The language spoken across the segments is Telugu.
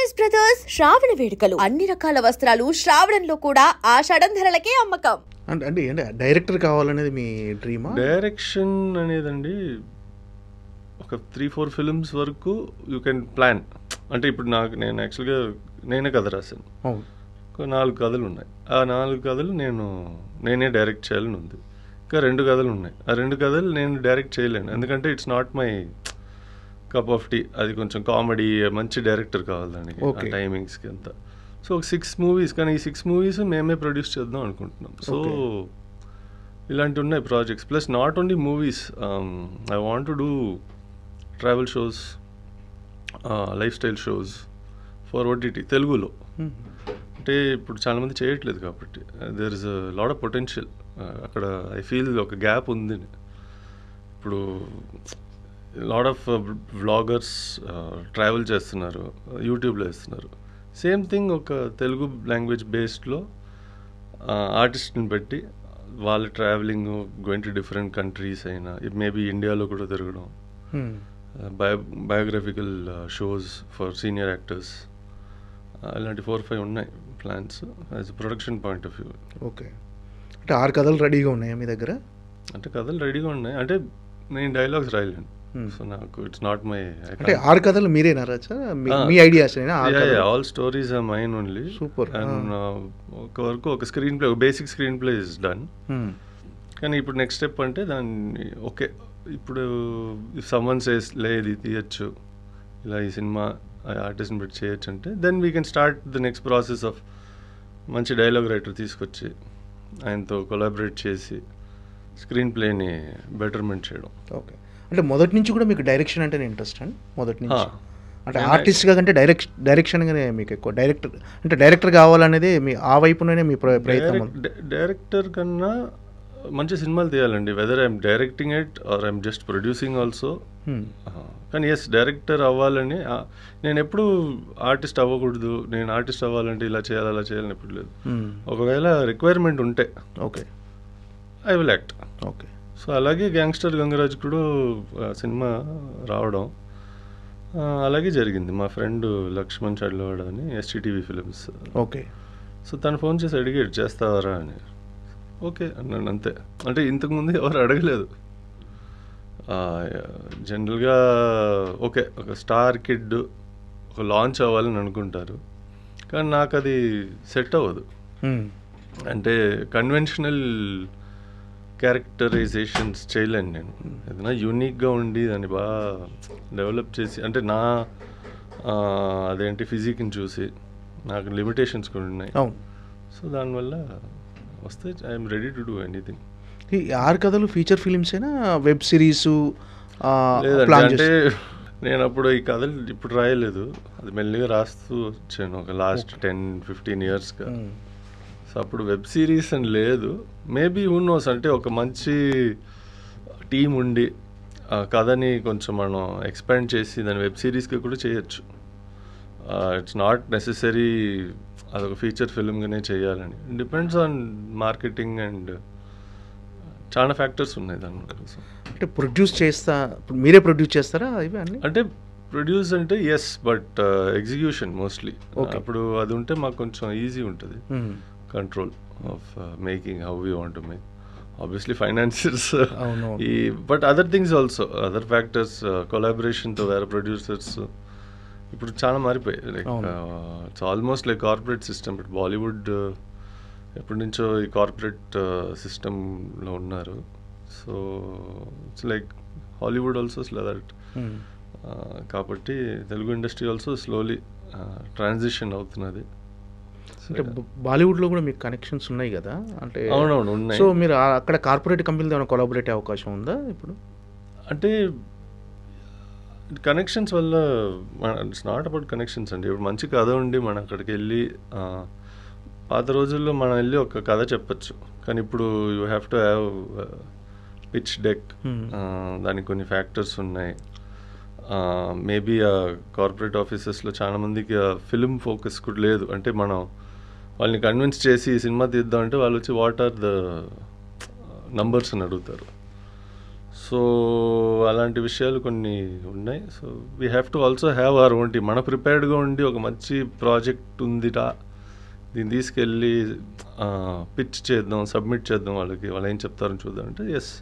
శారీస్ బ్రదర్స్ శ్రావణ వేడుకలు అన్ని రకాల వస్త్రాలు శ్రావణంలో కూడా ఆషాఢం ధరలకే అమ్మకం. అంటే డైరెక్టర్ కావాలనేది మీ డ్రీమా? డైరెక్షన్ అనేదండి ఒక 3-4 ఫిల్మ్స్ వరకు యూ కెన్ ప్లాన్. అంటే ఇప్పుడు నేను యాక్చువల్గా నేనే కథ రాశాను. ఒక 4 కథలు ఉన్నాయి. ఆ 4 కథలు నేనే డైరెక్ట్ చేయాలని ఉంది. ఇంకా 2 కథలు ఉన్నాయి. ఆ 2 కథలు నేను డైరెక్ట్ చేయలేను, ఎందుకంటే it's not my cup of tea. అది కొంచెం కామెడీ, మంచి డైరెక్టర్ కావాలి దానికి, ఆ టైమింగ్స్కి అంతా. సో 6 మూవీస్, కానీ ఈ 6 మూవీస్ మేమే ప్రొడ్యూస్ చేద్దాం అనుకుంటున్నాం. సో ఇలాంటివి ఉన్నాయి projects. Plus not only movies, I want to do travel shows, lifestyle shows for OTT తెలుగులో. అంటే ఇప్పుడు చాలామంది చేయట్లేదు కాబట్టి there is a lot of potential అక్కడ. ఐ ఫీల్ ఒక గ్యాప్ ఉంది. ఇప్పుడు లాట్ ఆఫ్ వ్లాగర్స్ ట్రావెల్ చేస్తున్నారు, యూట్యూబ్లో వేస్తున్నారు. సేమ్ థింగ్ ఒక తెలుగు లాంగ్వేజ్ బేస్డ్లో ఆర్టిస్ట్ని పెట్టి వాళ్ళ travelling, going to different countries అయినా, మేబీ ఇండియాలో కూడా తిరగడం, biographical shows for senior actors, ఇలాంటి 4-5 ఉన్నాయి plans as production point of view. Okay, అంటే 6 కథలు రెడీగా ఉన్నాయా మీ దగ్గర? అంటే కథలు రెడీగా ఉన్నాయి, అంటే నేను డైలాగ్స్ రాయలేను. సో నాకు ఇట్స్ నాట్ మై. అంటే 6 కథలు మీరేనా రాచా? మీ ideas? All stories are mine only. Super. And ఒక వరకు ఒక screenplay, basic screenplay is done. కానీ ఇప్పుడు నెక్స్ట్ స్టెప్ అంటే దాన్ని ఓకే, ఇప్పుడు సమ్మన్ సేస్ లేదు తీయచ్చు, ఇలా ఈ సినిమా ఆర్టిస్ట్ని పెట్టి చేయొచ్చు అంటే, then we can start the next process of మంచి డైలాగ్ రైటర్ తీసుకొచ్చి ఆయనతో కొలాబరేట్ చేసి స్క్రీన్ ప్లేని బెటర్మెంట్ చేయడం. ఓకే, అంటే మొదటి నుంచి కూడా మీకు డైరెక్షన్ అంటేనే ఇంట్రెస్ట్ అండి? మొదటి నుంచి అంటే ఆర్టిస్ట్గా కంటే డైరెక్షన్గానే మీకు ఎక్కువ డైరెక్టర్ కావాలనేది మీ ఆ వైపునే మీ ప్రయత్నం? డైరెక్టర్ కన్నా మంచి సినిమాలు తీయాలండి, whether I'm directing it or I'm just producing also. కానీ ఎస్, డైరెక్టర్ అవ్వాలని నేను ఎప్పుడు ఆర్టిస్ట్ అవ్వకూడదు, నేను ఆర్టిస్ట్ అవ్వాలంటే ఇలా చేయాలి అలా చేయాలని ఎప్పుడు లేదు. ఒకవేళ రిక్వైర్మెంట్ ఉంటే okay I will act. Okay, so అలాగే గ్యాంగ్స్టర్ గంగరాజ్ కూడా సినిమా రావడం అలాగే జరిగింది. మా ఫ్రెండ్ లక్ష్మణ్ చడ్లవాడ అని STTV ఫిలిమ్స్. ఓకే, సో తను ఫోన్ చేసి అడిగాడు చేస్తావరా అని. ఓకే అన్నాను, అంతే. అంటే ఇంతకుముందు ఎవరు అడగలేదు. జనరల్గా ఓకే, ఒక స్టార్ కిడ్ ఒక లాంచ్ అవ్వాలని అనుకుంటారు, కానీ నాకు అది సెట్ అవ్వదు. అంటే కన్వెన్షనల్ క్యారెక్టరైజేషన్స్ చేయలేను నేను. ఏదైనా యూనిక్గా ఉండి దాన్ని బాగా డెవలప్ చేసి, అంటే నా అదేంటి ఫిజిక్ని చూసి నాకు లిమిటేషన్స్ కూడా ఉన్నాయి. సో దానివల్ల వస్తే I'm ready to do anything. ఈ 6 కథలు ఫీచర్ ఫిలిమ్స్ అయినా వెబ్ సిరీస్? లేదండి, అంటే నేను అప్పుడు ఈ కథలు ఇప్పుడు రాయలేదు, అది మెల్లిగా రాస్తూ వచ్చాను ఒక లాస్ట్ 10-15 ఇయర్స్గా. సో అప్పుడు వెబ్ సిరీస్ అని లేదు. మేబీ హూ నోస్, అంటే ఒక మంచి టీం ఉండి ఆ కథని కొంచెం మనం ఎక్స్పాండ్ చేసి దాన్ని వెబ్ సిరీస్గా కూడా చేయొచ్చు. ఇట్స్ నాట్ నెసెసరీ అదొక ఫీచర్ ఫిల్మ్గానే చేయాలని. డిపెండ్స్ ఆన్ మార్కెటింగ్ అండ్ చాలా ఫ్యాక్టర్స్ ఉన్నాయి దానికోసం. అంటే ప్రొడ్యూస్ మీరే ప్రొడ్యూస్ చేస్తారా ఇవి అన్నీ? అంటే ప్రొడ్యూస్ అంటే ఎస్, బట్ ఎగ్జిక్యూషన్ మోస్ట్లీ. అప్పుడు అది ఉంటే మాకు కొంచెం ఈజీ ఉంటుంది control of making, how we want to make. Obviously financiers, but other things also, other factors, కొలాబరేషన్తో వేరే ప్రొడ్యూసర్స్ ఇప్పుడు చాలా మారిపోయాయి. Like it's almost like corporate system. But Bollywood ఎప్పటి నుంచో ఈ కార్పొరేట్ సిస్టంలో ఉన్నారు. So it's like Hollywood also that. కాబట్టి Telugu industry also slowly transition అవుతున్నది. అంటే బాలీవుడ్లో కూడా మీకు కనెక్షన్స్ ఉన్నాయి కదా? అంటే అవునవును ఉన్నాయి. సో మీరు అక్కడ కార్పొరేట్ కంపెనీలతో ఏమైనా కొలాబరేట్ అయ్యే అవకాశం ఉందా ఇప్పుడు? అంటే కనెక్షన్స్ వల్ల, ఇట్స్ నాట్ అబౌట్ కనెక్షన్స్ అండి. ఇప్పుడు మంచి కథ ఉండి మనం అక్కడికి వెళ్ళి, పాత రోజుల్లో మనం వెళ్ళి ఒక కథ చెప్పచ్చు, కానీ ఇప్పుడు you have to have pitch deck, దానికి కొన్ని ఫ్యాక్టర్స్ ఉన్నాయి. మేబీ ఆ కార్పొరేట్ ఆఫీసెస్లో చాలామందికి ఫిలిం ఫోకస్ కూడా లేదు. అంటే మనం వాళ్ళని కన్విన్స్ చేసి సినిమా తీద్దాం అంటే వాళ్ళు వచ్చి వాట్ ఆర్ ద నంబర్స్ అని అడుగుతారు. సో అలాంటి విషయాలు కొన్ని ఉన్నాయి. So we have to also have our own team. మన ప్రిపేర్డ్గా ఉండి ఒక మంచి ప్రాజెక్ట్ ఉందిరా, దీన్ని తీసుకెళ్ళి పిచ్ చేద్దాం, సబ్మిట్ చేద్దాం, వాళ్ళు ఏం చెప్తారని చూద్దాం అంటే yes,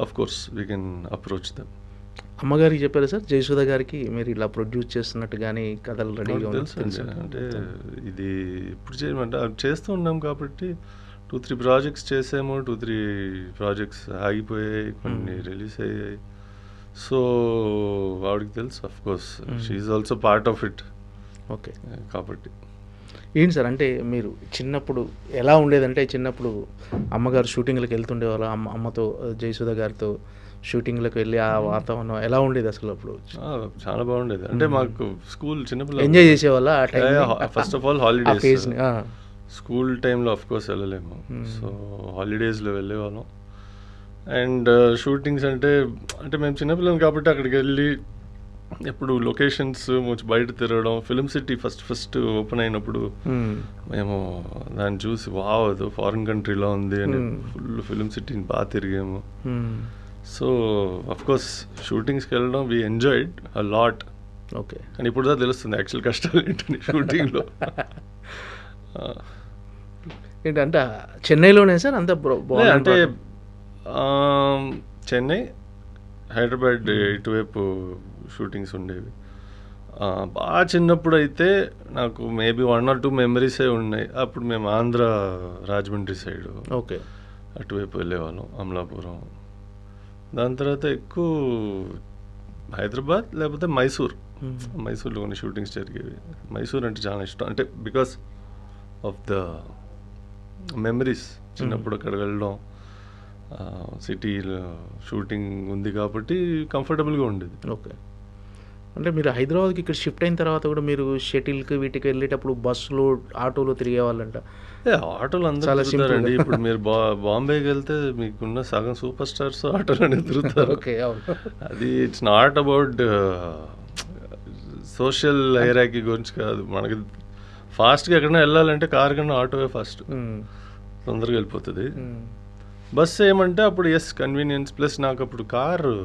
of course we can approach them. అమ్మగారికి చెప్పారు సార్ జయసుధ గారికి మీరు ఇలా ప్రొడ్యూస్ చేస్తున్నట్టు కానీ కథలు రెడీగా తెలుసు. అంటే ఇది ఇప్పుడు చేయమంటే చేస్తూ ఉన్నాం కాబట్టి 2-3 ప్రాజెక్ట్స్ చేసాము, 2-3 ప్రాజెక్ట్స్ ఆగిపోయాయి, కొన్ని రిలీజ్ అయ్యాయి. సో ఆవిడకి తెలుసు, of course she also part of it. Okay, కాబట్టి ఏంటి సార్ అంటే మీరు చిన్నప్పుడు ఎలా ఉండేదంటే, చిన్నప్పుడు అమ్మగారు షూటింగ్లకు వెళ్తుండేవాళ్ళ, అమ్మతో జయసుధ గారితో షూటింగ్లకు వెళ్ళి ఆ వాతావరణం ఎలా ఉండేది అసలు? అప్పుడు చాలా బాగుండేది. అంటే మాకు స్కూల్ చిన్నపిల్లలు ఎంజాయ్ చేసేవాళ్ళ ఆ time? First of all holidays, school టైంలో ఆఫ్ కోర్స్ వెళ్ళలేము. సో హాలిడేస్లో వెళ్ళేవాళ్ళం. అండ్ షూటింగ్స్ అంటే మేము చిన్నపిల్లలు కాబట్టి అక్కడికి వెళ్ళి ఎప్పుడు లొకేషన్స్ బయట తిరగడం. ఫిలిం సిటీ ఫస్ట్ ఓపెన్ అయినప్పుడు మేము దాన్ని చూసి వావ్ అది ఫారిన్ కంట్రీలో ఉంది అని ఫుల్ ఫిలిం సిటీని బాగా తిరిగాము. సో అఫ్ కోర్స్ షూటింగ్స్కి వెళ్ళడం we enjoyed a lot. Okay, కానీ ఇప్పుడు దా తెలుస్తుంది యాక్చువల్ కష్టాలు ఏంటని షూటింగ్లో. ఏంటంటే చెన్నైలోనే సార్ అంత అంటే చెన్నై, హైదరాబాద్ ఇటువైపు షూటింగ్స్ ఉండేవి. బాగా చిన్నప్పుడు అయితే నాకు మేబీ 1 or 2 మెమరీసే ఉన్నాయి. అప్పుడు మేము ఆంధ్ర రాజమండ్రి సైడ్ ఓకే అటువైపు వెళ్ళేవాళ్ళం, అమలాపురం. దాని తర్వాత ఎక్కువ హైదరాబాద్ లేకపోతే మైసూర్లో కొన్ని షూటింగ్స్ జరిగేవి. మైసూర్ అంటే చాలా ఇష్టం, అంటే బికాస్ ఆఫ్ ద మెమరీస్. చిన్నప్పుడు అక్కడ వెళ్ళడం, సిటీలో షూటింగ్ ఉంది కాబట్టి కంఫర్టబుల్గా ఉండేది. ఓకే, అంటే మీరు హైదరాబాద్కి ఇక్కడ షిఫ్ట్ అయిన తర్వాత కూడా మీరు షటిల్కి వీటికి వెళ్ళేటప్పుడు బస్సులో ఆటోలో తిరిగేవాళ్ళంట? ఆటోలు అందరూ తిరుగుతారండి. ఇప్పుడు మీరు బాంబేకి వెళ్తే మీకున్న సగం సూపర్ స్టార్స్ ఆటోలోనే తిరుగుతారు. ఓకే, అది it's not about social hierarchy గురించి కాదు. మనకి ఫాస్ట్గా ఎక్కడైనా వెళ్ళాలంటే కార్ కన్నా ఆటోవే ఫాస్ట్, తొందరగా వెళ్ళిపోతుంది. బస్సు ఏమంటే అప్పుడు ఎస్ కన్వీనియన్స్, ప్లస్ నాకు అప్పుడు కారు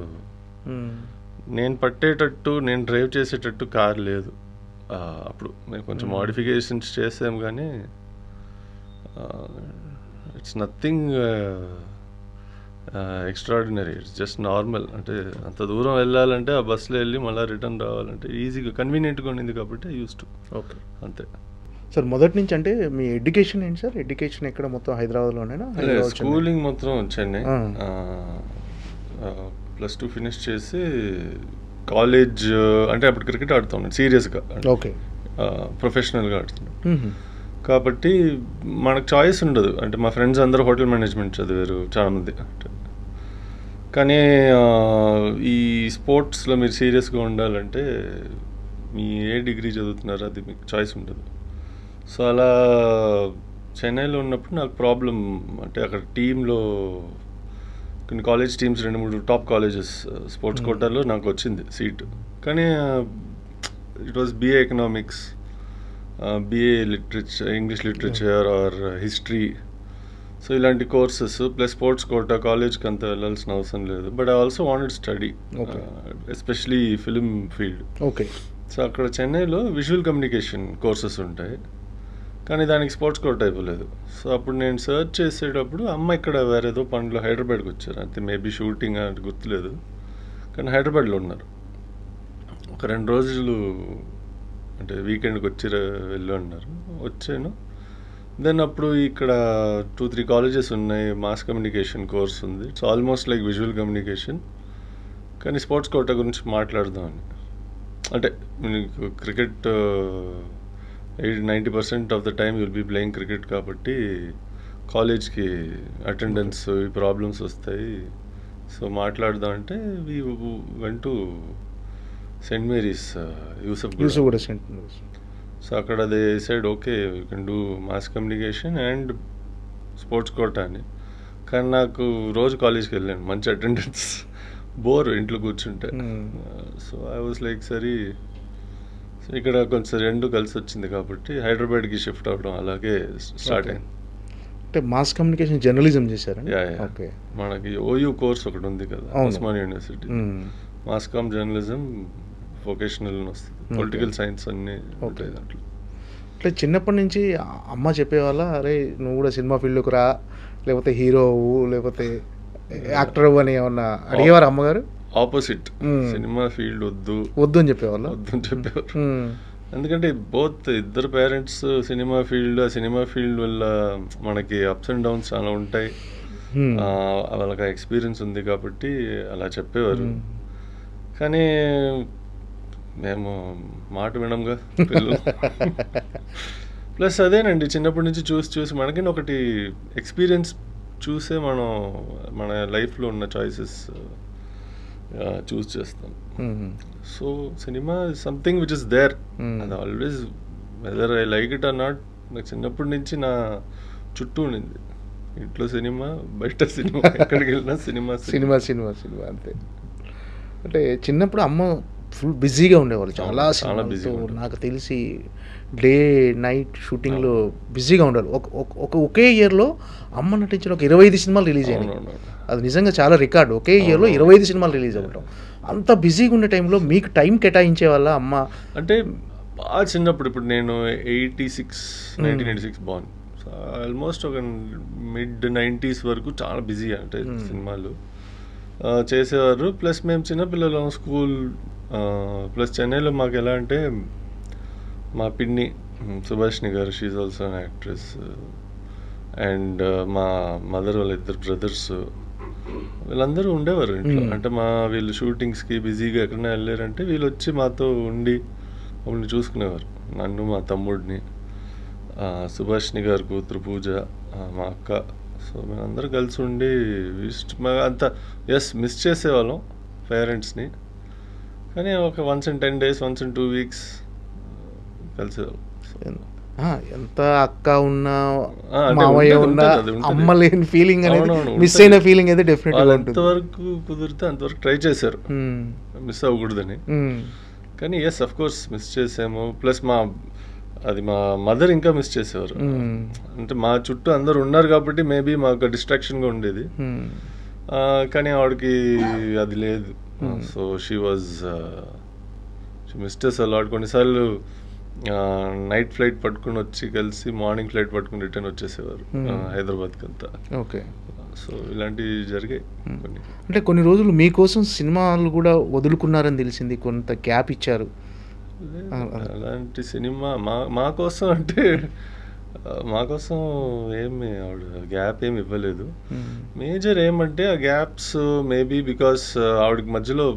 నేను పట్టేటట్టు, నేను డ్రైవ్ చేసేటట్టు కార్ లేదు అప్పుడు. మేము కొంచెం మోడిఫికేషన్స్ చేసాం కానీ it's nothing extraordinary, it's just normal. అంటే అంత దూరం వెళ్ళాలంటే ఆ బస్సులో వెళ్ళి మళ్ళీ రిటర్న్ రావాలంటే ఈజీగా కన్వీనియంట్గా ఉండింది కాబట్టి ఐ యూస్ టు. ఓకే, అంతే సార్. మొదటి నుంచి అంటే మీ ఎడ్యుకేషన్ ఏంటి సార్? ఎడ్యుకేషన్ ఎక్కడ మొత్తం హైదరాబాద్లోనేనా? స్కూలింగ్ మొత్తం చెన్నై. +2 ఫినిష్ చేసి కాలేజ్ అంటే అప్పుడు క్రికెట్ ఆడుతున్నాను సీరియస్గా, ఓకే, ప్రొఫెషనల్గా ఆడుతున్నాను కాబట్టి మనకు చాయిస్ ఉండదు. అంటే మా ఫ్రెండ్స్ అందరూ హోటల్ మేనేజ్మెంట్ చదివారు చాలామంది. కానీ ఈ స్పోర్ట్స్లో మీరు సీరియస్గా ఉండాలంటే మీ ఏ డిగ్రీ చదువుతున్నారో అది మీకు చాయిస్ ఉండదు. సో అలా చెన్నైలో ఉన్నప్పుడు నాకు ప్రాబ్లం అంటే అక్కడ టీంలో కొన్ని college teams 2-3 top colleges sports కోటాలో నాకు వచ్చింది సీటు. కానీ it was BA economics, BA literature, English literature or history. So ఇలాంటి కోర్సెస్ ప్లస్ స్పోర్ట్స్ కోటా, కాలేజ్కి అంత వెళ్ళాల్సిన అవసరం లేదు. But I also wanted study, especially film field. Okay, so అక్కడ చెన్నైలో విజువల్ కమ్యూనికేషన్ కోర్సెస్ ఉంటాయి, కానీ దానికి స్పోర్ట్స్ కోటా ఇవ్వలేదు. సో అప్పుడు నేను సర్చ్ చేసేటప్పుడు అమ్మ ఇక్కడ వేరేదో పనిలో హైదరాబాద్కి వచ్చారు. అంతే, మేబీ షూటింగ్ అంటే గుర్తులేదు, కానీ హైదరాబాద్లో ఉన్నారు. ఒక 2 రోజులు అంటే వీకెండ్కి వచ్చి వెళ్ళు అన్నారు. వచ్చాను. దెన్ అప్పుడు ఇక్కడ 2-3 కాలేజెస్ ఉన్నాయి, మాస్ కమ్యూనికేషన్ కోర్స్ ఉంది. It's almost like visual communication, కానీ స్పోర్ట్స్ కోటా గురించి మాట్లాడదామని. అంటే మీకు cricket 90% of the time you'll be playing cricket కాబట్టి కాలేజ్కి అటెండెన్స్ ఈ ప్రాబ్లమ్స్ వస్తాయి. సో మాట్లాడదాం అంటే we went to Saint Mary's Yousuf. So అక్కడ they said okay you can do mass communication and sports quota అని. కానీ నాకు రోజు కాలేజ్కి వెళ్ళాను, మంచి అటెండెన్స్, బోర్ ఇంట్లో కూర్చుంటే. సో ఐ వాజ్ లైక్ సరే ఇక్కడ కొంచెం 2 కలిసి వచ్చింది కాబట్టి హైదరాబాద్కి షిఫ్ట్ అవ్వడం అలాగే స్టార్ట్ అయింది. అంటే మాస్ కమ్యూనికేషన్ జర్నలిజం చేశారండి. ఓకే. మనకి ఓయూ కోర్స్ ఒకటి ఉంది కదా Osman university, mass comm journalism vocational వస్తుంది, పొలిటికల్ సైన్స్ అన్నీ ఉంటాయి దాంట్లో. అంటే చిన్నప్పటి నుంచి అమ్మ చెప్పేవాళ్ళ, అరే నువ్వు కూడా సినిమా ఫీల్డ్లోకి రా, లేకపోతే హీరో లేకపోతే యాక్టర్ అని ఏమన్నా అడిగేవారు అమ్మగారు? ఆపోజిట్, సినిమా ఫీల్డ్ వద్దు అని చెప్పేవాళ్ళు. ఎందుకంటే బోత్ ఇద్దరు పేరెంట్స్ సినిమా ఫీల్డ్ వల్ల మనకి అప్స్ అండ్ డౌన్స్ చాలా ఉంటాయి, వాళ్ళకి ఎక్స్పీరియన్స్ ఉంది కాబట్టి అలా చెప్పేవారు. కానీ మేము మాట వినంగా పిల్లలు. ప్లస్ అదేనండి, చిన్నప్పటి నుంచి చూసి మనకి ఒకటి ఎక్స్పీరియన్స్ చూసే మనం మన లైఫ్లో ఉన్న చాయిసెస్ చూస్ చేస్తాం. So cinema is something which is there, అది always whether I like it or not. నాకు చిన్నప్పటి నుంచి నా చుట్టూ ఉండింది, ఇంట్లో సినిమా, బయట సినిమా, ఎక్కడికి వెళ్ళినా సినిమా సినిమా సినిమా సినిమా అంతే. అంటే చిన్నప్పుడు అమ్మ ఫుల్ బిజీగా ఉండేవాళ్ళు, చాలా బిజీగా. నాకు తెలిసి డే నైట్ షూటింగ్లో బిజీగా ఉండేవాళ్ళు. ఒకే ఇయర్లో అమ్మ నటించిన ఒక 25 సినిమాలు రిలీజ్ అయినాయి. అది నిజంగా చాలా రికార్డు, ఒకే ఇయర్లో 25 సినిమాలు రిలీజ్ అవ్వటం. అంత బిజీగా ఉండే టైంలో మీకు టైం కేటాయించే వాళ్ళ అమ్మ? అంటే బాగా చిన్నప్పుడు, ఇప్పుడు నేను 1986 బాన్, ఆల్మోస్ట్ ఒక మిడ్ 90s వరకు చాలా బిజీ అంటే సినిమాలు చేసేవారు. ప్లస్ మేము చిన్నపిల్లలు, స్కూల్, ప్లస్ చెన్నైలో మాకు ఎలా అంటే మా పిన్ని సుభాష్ని గారు, she also an actress, and మా మదర్ వాళ్ళ ఇద్దరు బ్రదర్స్, వీళ్ళందరూ ఉండేవారు ఇంట్లో. అంటే వీళ్ళు షూటింగ్స్కి బిజీగా ఎక్కడైనా వెళ్ళారంటే వీళ్ళు వచ్చి మాతో ఉండి మమ్మల్ని చూసుకునేవారు, నన్ను మా తమ్ముడిని, సుభాష్ని గారు కూతురు పూజ, మా అక్క. సో మేమందరూ కలిసి ఉండి అంతా మిస్ చేసేవాళ్ళం పేరెంట్స్ని. కానీ ఒక once in 10 days, once in 2 weeks కలిసేవాళ్ళం. ఎంత అక్క ఉన్నా మామయ్య ఉన్నా అమ్మ లేని ఫీలింగ్ అనేది, మిస్ అయిన ఫీలింగ్ అయితే డెఫినెట్గా ఉంటుంది. అంతవరకు కుదిరితే అంతవరకు ట్రై చేశారు మిస్ అవ్వకూడదని. కానీ అఫ్ కోర్స్ మిస్ చేసాము. ప్లస్ మా మదర్ ఇంకా మిస్ చేసేవారు. అంటే మా చుట్టూ అందరు ఉన్నారు కాబట్టి మేబీ మాకు డిస్ట్రాక్షన్గా ఉండేది, కానీ ఆవిడకి అది లేదు. సో షీ మిస్టర్స్ అలాట్. కొన్నిసార్లు నైట్ ఫ్లైట్ పట్టుకుని వచ్చి కలిసి మార్నింగ్ ఫ్లైట్ పట్టుకుని రిటర్న్ వచ్చేసేవారు హైదరాబాద్కి అంతా. ఓకే. సో ఇలాంటివి జరిగాయి కొన్ని. అంటే కొన్ని రోజులు మీకోసం సినిమాలు కూడా వదులుకున్నారని తెలిసింది, కొంత గ్యాప్ ఇచ్చారు. అలాంటి సినిమా మా కోసం అంటే మా కోసం ఏమి ఆవిడ గ్యాప్ ఏమి ఇవ్వలేదు. మేజర్ ఏమంటే ఆ గ్యాప్స్ మేబీ బికాస్ ఆవిడకి మధ్యలో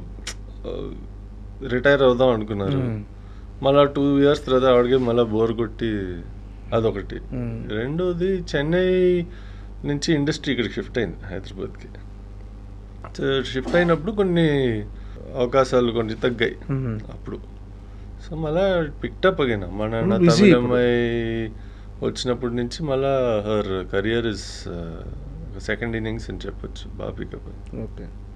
రిటైర్ అవుదాం అనుకున్నారు, మళ్ళీ 2 years తర్వాత ఆవిడకి మళ్ళీ బోర్ కొట్టి అదొకటి. రెండోది చెన్నై నుంచి ఇండస్ట్రీ ఇక్కడికి షిఫ్ట్ అయింది హైదరాబాద్కి. షిఫ్ట్ అయినప్పుడు కొన్ని అవకాశాలు కొన్ని తగ్గాయి అప్పుడు. సో మళ్ళీ పిక్టప్ అగైన్ మన తమిళ అమ్మాయి వచ్చినప్పటి నుంచి మళ్ళీ her career is second innings అని చెప్పొచ్చు, బాగా పికప్. ఓకే.